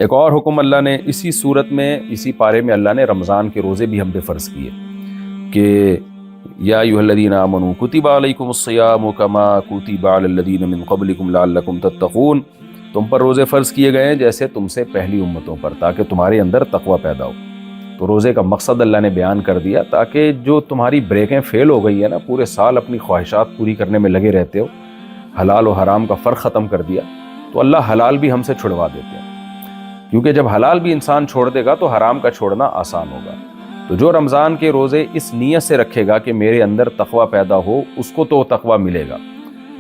ایک اور حکم اللہ نے اسی صورت میں، اسی پارے میں اللہ نے رمضان کے روزے بھی ہم پہ فرض کیے کہ یا ایھا الذین آمنوا کتب علیکم الصیام کما کتب علی الذین من قبلکم لعلکم تتقون، تم پر روزے فرض کیے گئے ہیں جیسے تم سے پہلی امتوں پر، تاکہ تمہارے اندر تقوی پیدا ہو۔ تو روزے کا مقصد اللہ نے بیان کر دیا، تاکہ جو تمہاری بریکیں فیل ہو گئی ہے نا، پورے سال اپنی خواہشات پوری کرنے میں لگے رہتے ہو، حلال و حرام کا فرق ختم کر دیا، تو اللہ حلال بھی ہم سے چھڑوا دیتے ہیں، کیونکہ جب حلال بھی انسان چھوڑ دے گا تو حرام کا چھوڑنا آسان ہوگا۔ تو جو رمضان کے روزے اس نیت سے رکھے گا کہ میرے اندر تقوی پیدا ہو، اس کو تو تقوی ملے گا،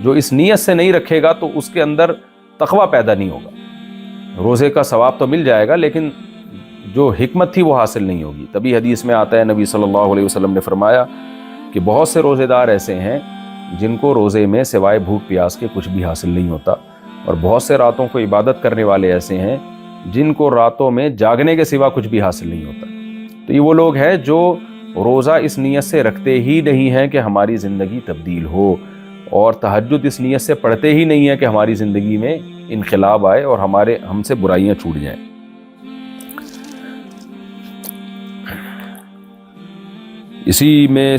جو اس نیت سے نہیں رکھے گا تو اس کے اندر تقوی پیدا نہیں ہوگا۔ روزے کا ثواب تو مل جائے گا لیکن جو حکمت تھی وہ حاصل نہیں ہوگی۔ تبھی حدیث میں آتا ہے، نبی صلی اللہ علیہ وسلم نے فرمایا کہ بہت سے روزے دار ایسے ہیں جن کو روزے میں سوائے بھوک پیاس کے کچھ بھی حاصل نہیں ہوتا، اور بہت سے راتوں کو عبادت کرنے والے ایسے ہیں جن کو راتوں میں جاگنے کے سوا کچھ بھی حاصل نہیں ہوتا۔ تو یہ وہ لوگ ہیں جو روزہ اس نیت سے رکھتے ہی نہیں ہیں کہ ہماری زندگی تبدیل ہو، اور تہجد اس نیت سے پڑھتے ہی نہیں ہیں کہ ہماری زندگی میں انقلاب آئے اور ہم سے برائیاں چھوٹ جائیں۔ اسی میں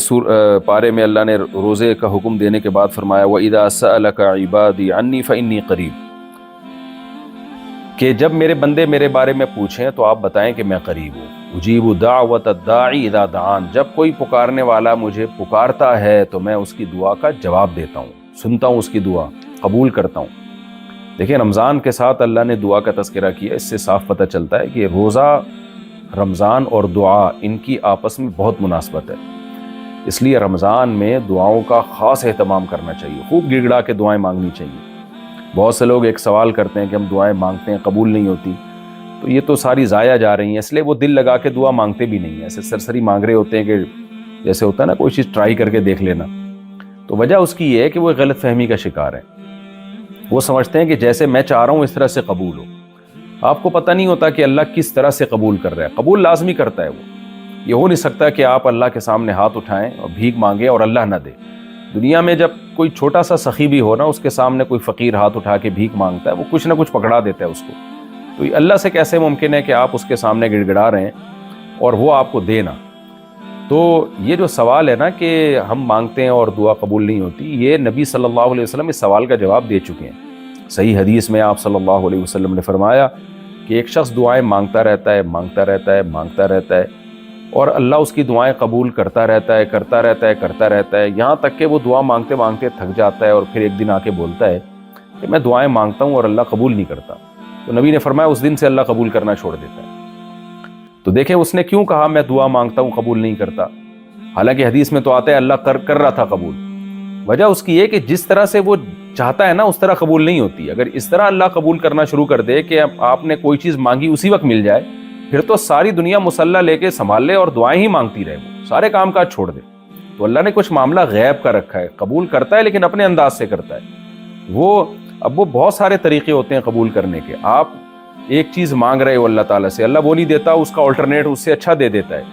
پارے میں اللہ نے روزے کا حکم دینے کے بعد فرمایا وَإِذَا سَأَلَكَ عِبَادِي عَنِّي فَإِنِّي قَرِيبٌ، کہ جب میرے بندے میرے بارے میں پوچھیں تو آپ بتائیں کہ میں قریب ہوں۔ اجیب دعوت الداعی اذا دعان، جب کوئی پکارنے والا مجھے پکارتا ہے تو میں اس کی دعا کا جواب دیتا ہوں، سنتا ہوں اس کی دعا، قبول کرتا ہوں۔ دیکھیں رمضان کے ساتھ اللہ نے دعا کا تذکرہ کیا، اس سے صاف پتہ چلتا ہے کہ روزہ، رمضان اور دعا ان کی آپس میں بہت مناسبت ہے، اس لیے رمضان میں دعاؤں کا خاص اہتمام کرنا چاہیے، خوب گڑ گڑا کے دعائیں مانگنی چاہیے۔ بہت سے لوگ ایک سوال کرتے ہیں کہ ہم دعائیں مانگتے ہیں قبول نہیں ہوتی، تو یہ تو ساری ضائع جا رہی ہیں، اس لیے وہ دل لگا کے دعا مانگتے بھی نہیں ہیں، ایسے سرسری مانگ رہے ہوتے ہیں کہ جیسے ہوتا ہے نا کوئی چیز ٹرائی کر کے دیکھ لینا۔ تو وجہ اس کی یہ ہے کہ وہ غلط فہمی کا شکار ہیں، وہ سمجھتے ہیں کہ جیسے میں چاہ رہا ہوں اس طرح سے قبول ہو۔ آپ کو پتہ نہیں ہوتا کہ اللہ کس طرح سے قبول کر رہا ہے، قبول لازمی کرتا ہے وہ۔ یہ ہو نہیں سکتا کہ آپ اللہ کے سامنے ہاتھ اٹھائیں اور بھیک مانگیں اور اللہ نہ دے۔ دنیا میں جب کوئی چھوٹا سا سخی بھی ہو نا، اس کے سامنے کوئی فقیر ہاتھ اٹھا کے بھیک مانگتا ہے، وہ کچھ نہ کچھ پکڑا دیتا ہے اس کو۔ تو یہ اللہ سے کیسے ممکن ہے کہ آپ اس کے سامنے گڑ گڑا رہے ہیں اور وہ آپ کو دے نہ؟ تو یہ جو سوال ہے نا کہ ہم مانگتے ہیں اور دعا قبول نہیں ہوتی، یہ نبی صلی اللہ علیہ وسلم اس سوال کا جواب دے چکے ہیں۔ صحیح حدیث میں آپ صلی اللہ علیہ وسلم نے فرمایا کہ ایک شخص دعائیں مانگتا رہتا ہے، مانگتا رہتا ہے، مانگتا رہتا ہے، اور اللہ اس کی دعائیں قبول کرتا رہتا ہے، کرتا رہتا ہے، کرتا رہتا ہے، یہاں تک کہ وہ دعا مانگتے مانگتے تھک جاتا ہے اور پھر ایک دن آ کے بولتا ہے کہ میں دعائیں مانگتا ہوں اور اللہ قبول نہیں کرتا۔ تو نبی نے فرمایا اس دن سے اللہ قبول کرنا چھوڑ دیتا ہے۔ تو دیکھیں اس نے کیوں کہا میں دعا مانگتا ہوں قبول نہیں کرتا، حالانکہ حدیث میں تو آتا ہے اللہ کر رہا تھا قبول۔ وجہ اس کی یہ کہ جس طرح سے وہ چاہتا ہے نا اس طرح قبول نہیں ہوتی۔ اگر اس طرح اللہ قبول کرنا شروع کر دے کہ آپ نے کوئی چیز مانگی اسی وقت مل جائے، پھر تو ساری دنیا مسلح لے کے سنبھال لے اور دعائیں ہی مانگتی رہے، وہ سارے کام کاج چھوڑ دے۔ تو اللہ نے کچھ معاملہ غیب کا رکھا ہے، قبول کرتا ہے لیکن اپنے انداز سے کرتا ہے وہ۔ اب وہ بہت سارے طریقے ہوتے ہیں قبول کرنے کے، آپ ایک چیز مانگ رہے ہو اللہ تعالیٰ سے، اللہ وہ نہیں دیتا، اس کا آلٹرنیٹ اس سے اچھا دے دیتا ہے۔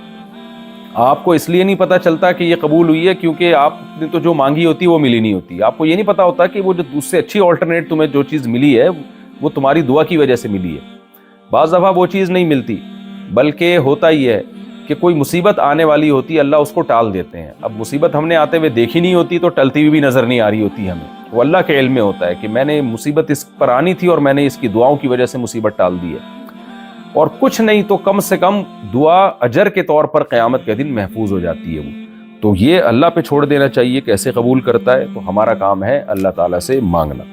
آپ کو اس لیے نہیں پتہ چلتا کہ یہ قبول ہوئی ہے کیونکہ آپ نے تو جو مانگی ہوتی وہ ملی نہیں ہوتی۔ آپ کو یہ نہیں پتہ ہوتا کہ وہ جو اس سے اچھی آلٹرنیٹ تمہیں جو چیز ملی ہے وہ تمہاری دعا کی وجہ سے ملی ہے۔ بعض دفعہ وہ چیز نہیں ملتی، بلکہ ہوتا ہی ہے کہ کوئی مصیبت آنے والی ہوتی ہے، اللہ اس کو ٹال دیتے ہیں۔ اب مصیبت ہم نے آتے ہوئے دیکھی نہیں ہوتی تو ٹلتی ہوئی بھی نظر نہیں آ رہی ہوتی ہمیں، وہ اللہ کے علم میں ہوتا ہے کہ میں نے مصیبت اس پر آنی تھی اور میں نے اس کی دعاؤں کی وجہ سے مصیبت ٹال دی ہے۔ اور کچھ نہیں تو کم سے کم دعا اجر کے طور پر قیامت کے دن محفوظ ہو جاتی ہے وہ۔ تو یہ اللہ پہ چھوڑ دینا چاہیے کیسے قبول کرتا ہے، تو ہمارا کام ہے اللہ تعالیٰ سے مانگنا۔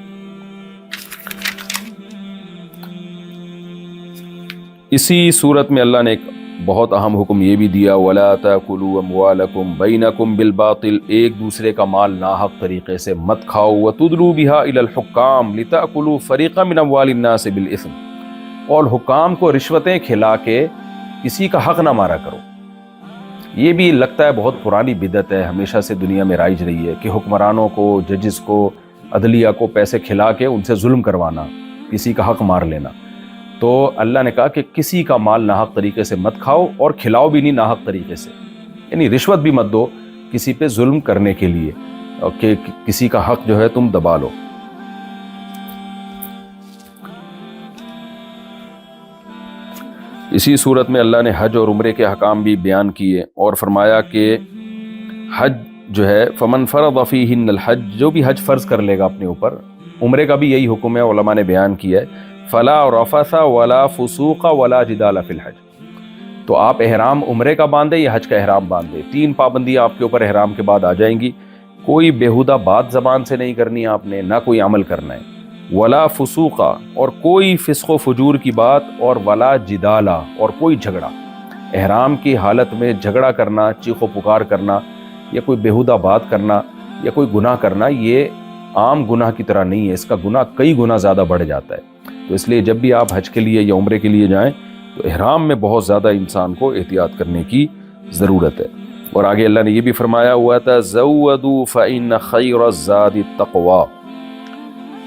اسی صورت میں اللہ نے ایک بہت اہم حکم یہ بھی دیا وَلَا تَأْكُلُوا أَمْوَالَكُمْ بَيْنَكُمْ بِالْبَاطِلِ، ایک دوسرے کا مال ناحق طریقے سے مت کھاؤ، وَتُدْلُوا بِهَا إِلَى الْحُكَّامِ لِتَأْكُلُوا فَرِيقًا مِنْ أَمْوَالِ النَّاسِ بِالْإِثْمِ، اور حکام کو رشوتیں کھلا کے کسی کا حق نہ مارا کرو۔ یہ بھی لگتا ہے بہت پرانی بدعت ہے، ہمیشہ سے دنیا میں رائج رہی ہے کہ حکمرانوں کو، ججز کو، عدلیہ کو پیسے کھلا کے ان سے ظلم کروانا، کسی کا حق مار لینا۔ تو اللہ نے کہا کہ کسی کا مال ناحق طریقے سے مت کھاؤ اور کھلاؤ بھی نہیں ناحق طریقے سے، یعنی رشوت بھی مت دو کسی پہ ظلم کرنے کے لیے کہ کسی کا حق جو ہے تم دبا لو۔ اسی صورت میں اللہ نے حج اور عمرے کے احکام بھی بیان کیے اور فرمایا کہ حج جو ہے فمن فرض فیہن الحج، جو بھی حج فرض کر لے گا اپنے اوپر، عمرے کا بھی یہی حکم ہے، علماء نے بیان کیا ہے، فلا رفث ولا فسوق ولا جدال فی الحج، تو آپ احرام عمرے کا باندھے یا حج کا احرام باندھے، 3 پابندیاں آپ کے اوپر احرام کے بعد آ جائیں گی۔ کوئی بیہودہ بات زبان سے نہیں کرنی آپ نے، نہ کوئی عمل کرنا ہے، ولا فسوقا، اور کوئی فسق و فجور کی بات، اور ولا جدالا، اور کوئی جھگڑا۔ احرام کی حالت میں جھگڑا کرنا، چیخ و پکار کرنا، یا کوئی بیہودہ بات کرنا، یا کوئی گناہ کرنا، یہ عام گناہ کی طرح نہیں ہے، اس کا گناہ کئی گنا زیادہ بڑھ جاتا ہے۔ تو اس لیے جب بھی آپ حج کے لیے یا عمرے کے لیے جائیں تو احرام میں بہت زیادہ انسان کو احتیاط کرنے کی ضرورت ہے۔ اور آگے اللہ نے یہ بھی فرمایا ہوا تھا زودوا فإن خیر الزاد التقوی،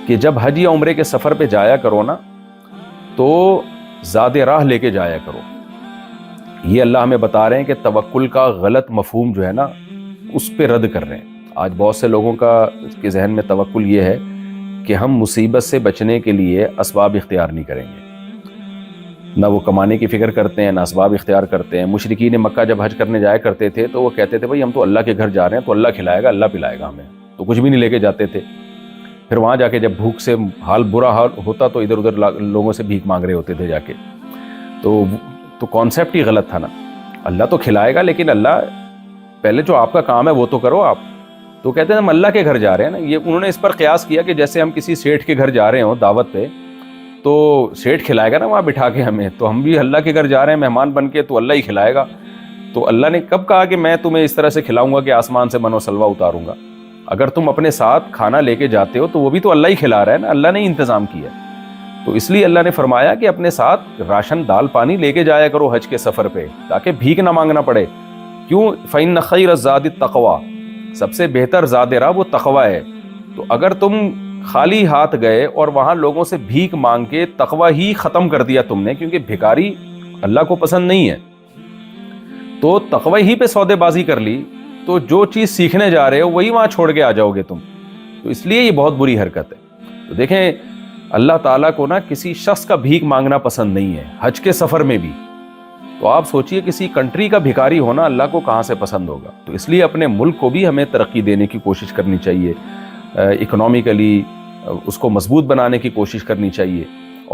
کہ جب حج یا عمرے کے سفر پہ جایا کرو نا تو زاد راہ لے کے جایا کرو۔ یہ اللہ ہمیں بتا رہے ہیں کہ توکل کا غلط مفہوم جو ہے نا اس پہ رد کر رہے ہیں۔ آج بہت سے لوگوں کے ذہن میں توکل یہ ہے کہ ہم مصیبت سے بچنے کے لیے اسباب اختیار نہیں کریں گے، نہ وہ کمانے کی فکر کرتے ہیں، نہ اسباب اختیار کرتے ہیں۔ مشرکین مکہ جب حج کرنے جایا کرتے تھے تو وہ کہتے تھے بھائی ہم تو اللہ کے گھر جا رہے ہیں تو اللہ کھلائے گا، اللہ پلائے گا ہمیں، تو کچھ بھی نہیں لے کے جاتے تھے۔ پھر وہاں جا کے جب بھوک سے برا حال ہوتا تو ادھر ادھر لوگوں سے بھیک مانگ رہے ہوتے تھے جا کے۔ تو کانسیپٹ ہی غلط تھا نا، اللہ تو کھلائے گا لیکن اللہ پہلے جو آپ کا کام ہے وہ تو کرو آپ۔ تو کہتے ہیں ہم اللہ کے گھر جا رہے ہیں نا، یہ انہوں نے اس پر قیاس کیا کہ جیسے ہم کسی سیٹھ کے گھر جا رہے ہوں دعوت پہ تو سیٹھ کھلائے گا نا وہاں بٹھا کے ہمیں، تو ہم بھی اللہ کے گھر جا رہے ہیں مہمان بن کے تو اللہ ہی کھلائے گا۔ تو اللہ نے کب کہا کہ میں تمہیں اس طرح سے کھلاؤں گا کہ آسمان سے من و سلوہ اتاروں گا؟ اگر تم اپنے ساتھ کھانا لے کے جاتے ہو تو وہ بھی تو اللہ ہی کھلا رہا ہے نا، اللہ نے انتظام کیا ہے۔ تو اس لیے اللہ نے فرمایا کہ اپنے ساتھ راشن دال پانی لے کے جایا کرو حج کے سفر پہ، تاکہ بھیک نہ مانگنا پڑے۔ کیوں؟ فإن خیر الزاد التقوی، سب سے بہتر زاد راہ وہ تقوی ہے۔ تو اگر تم خالی ہاتھ گئے اور وہاں لوگوں سے بھیک مانگ کے تقوی ہی ختم کر دیا تم نے، کیونکہ بھکاری اللہ کو پسند نہیں ہے، تو تقوی ہی پہ سودے بازی کر لی، تو جو چیز سیکھنے جا رہے ہو وہی وہاں چھوڑ کے آ جاؤ گے تم۔ تو اس لیے یہ بہت بری حرکت ہے۔ تو دیکھیں اللہ تعالیٰ کو نا کسی شخص کا بھیک مانگنا پسند نہیں ہے، حج کے سفر میں بھی۔ تو آپ سوچئے کسی کنٹری کا بھکاری ہونا اللہ کو کہاں سے پسند ہوگا۔ تو اس لیے اپنے ملک کو بھی ہمیں ترقی دینے کی کوشش کرنی چاہیے، اکنامیکلی اس کو مضبوط بنانے کی کوشش کرنی چاہیے۔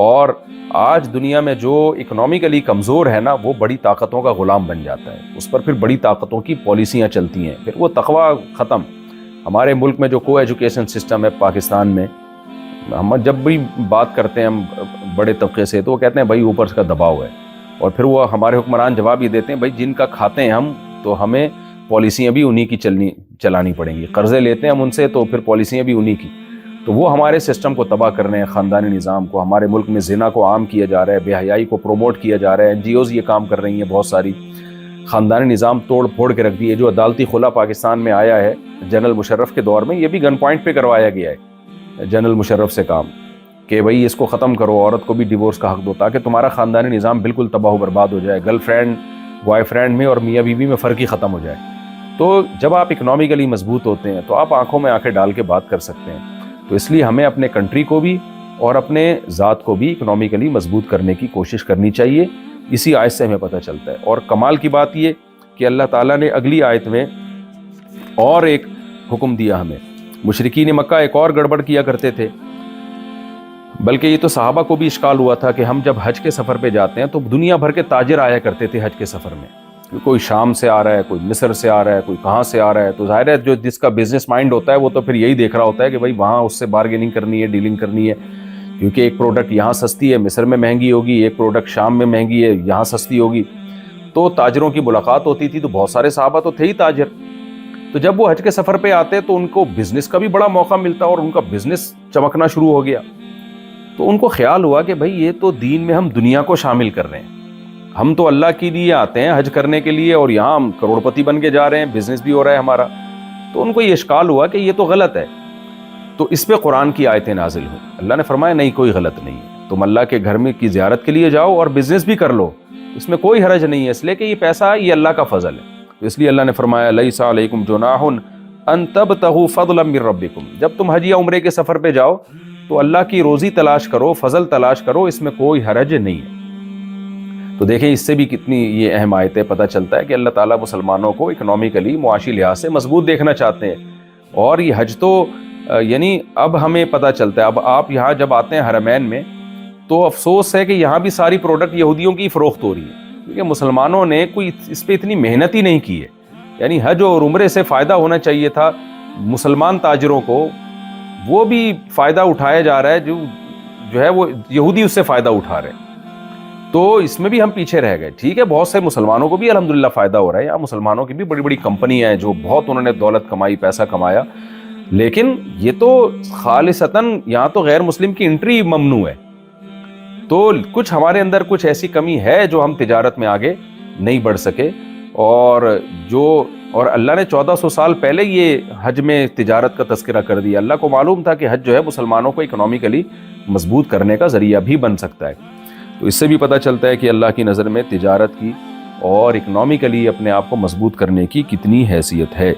اور آج دنیا میں جو اکنامیکلی کمزور ہے نا وہ بڑی طاقتوں کا غلام بن جاتا ہے، اس پر پھر بڑی طاقتوں کی پالیسیاں چلتی ہیں، پھر وہ تقوی ختم۔ ہمارے ملک میں جو کو ایجوکیشن سسٹم ہے پاکستان میں، ہم جب بھی بات کرتے ہیں ہم بڑے طبقے سے تو وہ کہتے ہیں بھائی اوپر کا دباؤ ہے، اور پھر وہ ہمارے حکمران جواب یہ دیتے ہیں بھائی جن کا کھاتے ہیں ہم تو ہمیں پالیسیاں بھی انہی کی چلانی پڑیں گی، قرضے لیتے ہیں ہم ان سے تو پھر پالیسیاں بھی انہی کی۔ تو وہ ہمارے سسٹم کو تباہ کر رہے ہیں، خاندانی نظام کو۔ ہمارے ملک میں زنا کو عام کیا جا رہا ہے، بے حیائی کو پروموٹ کیا جا رہا ہے، NGOs یہ کام کر رہی ہیں بہت ساری، خاندانی نظام توڑ پھوڑ کے رکھ دیے۔ جو عدالتی خلا پاکستان میں آیا ہے جنرل مشرف کے دور میں، یہ بھی گن پوائنٹ پہ کروایا گیا ہے جنرل مشرف سے کام، کہ بھئی اس کو ختم کرو، عورت کو بھی ڈیورس کا حق دو، تاکہ تمہارا خاندانی نظام بالکل تباہ و برباد ہو جائے، گرل فرینڈ بوائے فرینڈ میں اور میاں بیوی میں فرق ہی ختم ہو جائے۔ تو جب آپ اکنامیکلی مضبوط ہوتے ہیں تو آپ آنکھوں میں آنکھیں ڈال کے بات کر سکتے ہیں۔ تو اس لیے ہمیں اپنے کنٹری کو بھی اور اپنے ذات کو بھی اکنامیکلی مضبوط کرنے کی کوشش کرنی چاہیے۔ اسی آیت سے ہمیں پتہ چلتا ہے۔ اور کمال کی بات یہ کہ اللہ تعالیٰ نے اگلی آیت میں اور ایک حکم دیا ہمیں۔ مشرکین مکہ ایک اور گڑبڑ کیا کرتے تھے، بلکہ یہ تو صحابہ کو بھی اشکال ہوا تھا کہ ہم جب حج کے سفر پہ جاتے ہیں تو دنیا بھر کے تاجر آیا کرتے تھے حج کے سفر میں، کوئی شام سے آ رہا ہے، کوئی مصر سے آ رہا ہے، کوئی کہاں سے آ رہا ہے۔ تو ظاہر ہے جو جس کا بزنس مائنڈ ہوتا ہے وہ تو پھر یہی دیکھ رہا ہوتا ہے کہ بھائی وہاں اس سے بارگیننگ کرنی ہے، ڈیلنگ کرنی ہے، کیونکہ ایک پروڈکٹ یہاں سستی ہے مصر میں مہنگی ہوگی، ایک پروڈکٹ شام میں مہنگی ہے یہاں سستی ہوگی۔ تو تاجروں کی ملاقات ہوتی تھی، تو بہت سارے صحابہ تو تھے ہی تاجر۔ تو جب وہ حج کے سفر پہ آتے تو ان کو بزنس کا بھی بڑا موقع ملتا اور ان کا بزنس چمکنا شروع ہو گیا۔ تو ان کو خیال ہوا کہ بھئی یہ تو دین میں ہم دنیا کو شامل کر رہے ہیں، ہم تو اللہ کے لیے آتے ہیں حج کرنے کے لیے اور یہاں ہم کروڑ پتی بن کے جا رہے ہیں، بزنس بھی ہو رہا ہے ہمارا۔ تو ان کو یہ اشکال ہوا کہ یہ تو غلط ہے۔ تو اس پہ قرآن کی آیتیں نازل ہوئیں۔ اللہ نے فرمایا نہیں، کوئی غلط نہیں ہے، تم اللہ کے گھر میں کی زیارت کے لیے جاؤ اور بزنس بھی کر لو، اس میں کوئی حرج نہیں ہے، اس لیے کہ یہ پیسہ یہ اللہ کا فضل ہے۔ تو اس لیے اللہ نے فرمایا لیس علیکم جناح ان تبتغوا فضلا من ربکم، جب تم حج یا عمرے کے سفر پہ جاؤ تو اللہ کی روزی تلاش کرو، فضل تلاش کرو، اس میں کوئی حرج نہیں ہے۔ تو دیکھیں اس سے بھی کتنی یہ اہم آیتیں پتہ چلتا ہے کہ اللہ تعالیٰ مسلمانوں کو اکنامیکلی معاشی لحاظ سے مضبوط دیکھنا چاہتے ہیں. اور یہ حج تو یعنی اب ہمیں پتہ چلتا ہے، اب آپ یہاں جب آتے ہیں حرمین میں تو افسوس ہے کہ یہاں بھی ساری پروڈکٹ یہودیوں کی فروخت ہو رہی ہے، کیونکہ مسلمانوں نے کوئی اس پہ اتنی محنت ہی نہیں کی ہے. یعنی حج اور عمرے سے فائدہ ہونا چاہیے تھا مسلمان تاجروں کو، وہ بھی فائدہ اٹھایا جا رہا ہے، جو ہے وہ یہودی اس سے فائدہ اٹھا رہے ہیں. تو اس میں بھی ہم پیچھے رہ گئے. ٹھیک ہے بہت سے مسلمانوں کو بھی الحمدللہ فائدہ ہو رہا ہے، یہاں مسلمانوں کی بھی بڑی بڑی کمپنیاں ہیں جو بہت انہوں نے دولت کمائی، پیسہ کمایا، لیکن یہ تو خالصتاً یہاں تو غیر مسلم کی انٹری ممنوع ہے. تو کچھ ہمارے اندر کچھ ایسی کمی ہے جو ہم تجارت میں آگے نہیں بڑھ سکے. اور اللہ نے 1400 سال پہلے یہ حج میں تجارت کا تذکرہ کر دیا. اللہ کو معلوم تھا کہ حج جو ہے مسلمانوں کو اکنامیکلی مضبوط کرنے کا ذریعہ بھی بن سکتا ہے. تو اس سے بھی پتہ چلتا ہے کہ اللہ کی نظر میں تجارت کی اور اکنامیکلی اپنے آپ کو مضبوط کرنے کی کتنی حیثیت ہے.